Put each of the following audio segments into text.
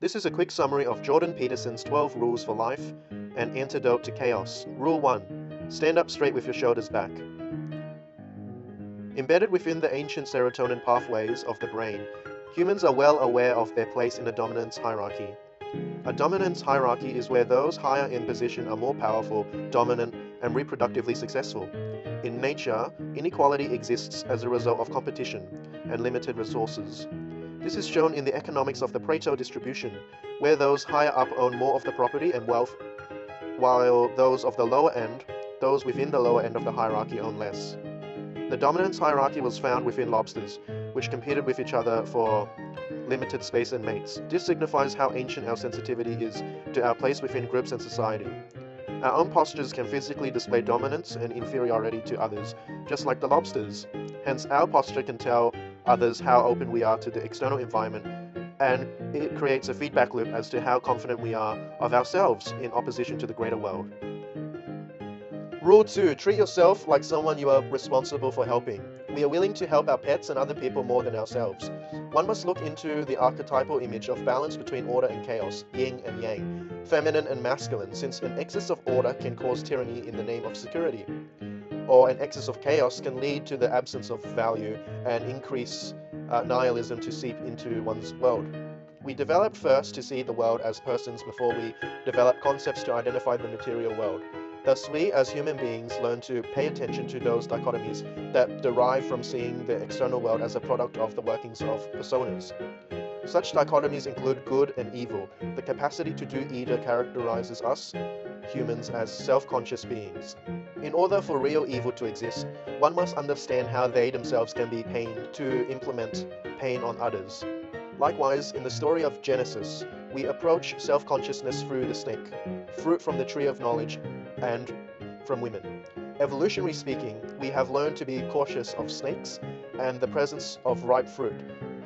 This is a quick summary of Jordan Peterson's 12 rules for life and antidote to chaos. Rule 1. Stand up straight with your shoulders back. Embedded within the ancient serotonin pathways of the brain, humans are well aware of their place in a dominance hierarchy. A dominance hierarchy is where those higher in position are more powerful, dominant, and reproductively successful. In nature, inequality exists as a result of competition and limited resources. This is shown in the economics of the Pareto distribution, where those higher up own more of the property and wealth, while those within the lower end of the hierarchy own less. The dominance hierarchy was found within lobsters, which competed with each other for limited space and mates. This signifies how ancient our sensitivity is to our place within groups and society. Our own postures can physically display dominance and inferiority to others, just like the lobsters. Hence, our posture can tell others how open we are to the external environment, and it creates a feedback loop as to how confident we are of ourselves in opposition to the greater world. Rule 2. Treat yourself like someone you are responsible for helping. We are willing to help our pets and other people more than ourselves. One must look into the archetypal image of balance between order and chaos, yin and yang, feminine and masculine, since an excess of order can cause tyranny in the name of security, or an excess of chaos can lead to the absence of value and increase nihilism to seep into one's world. We developed first to see the world as persons before we developed concepts to identify the material world. Thus, we as human beings learn to pay attention to those dichotomies that derive from seeing the external world as a product of the workings of personas. Such dichotomies include good and evil. The capacity to do either characterizes us, humans, as self-conscious beings. In order for real evil to exist, one must understand how they themselves can be pained to implement pain on others. Likewise, in the story of Genesis, we approach self-consciousness through the snake, fruit from the tree of knowledge, and from women. Evolutionary speaking, we have learned to be cautious of snakes, and the presence of ripe fruit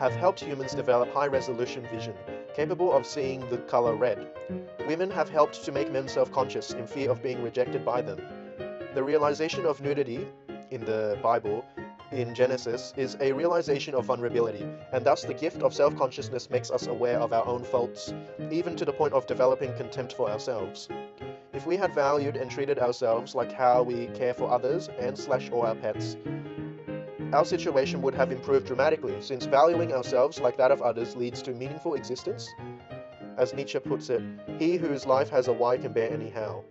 have helped humans develop high-resolution vision, capable of seeing the color red. Women have helped to make men self-conscious in fear of being rejected by them. The realization of nudity in the Bible, in Genesis, is a realization of vulnerability, and thus the gift of self-consciousness makes us aware of our own faults, even to the point of developing contempt for ourselves. If we had valued and treated ourselves like how we care for others or our pets, our situation would have improved dramatically, since valuing ourselves like that of others leads to meaningful existence. As Nietzsche puts it, he whose life has a why can bear any how.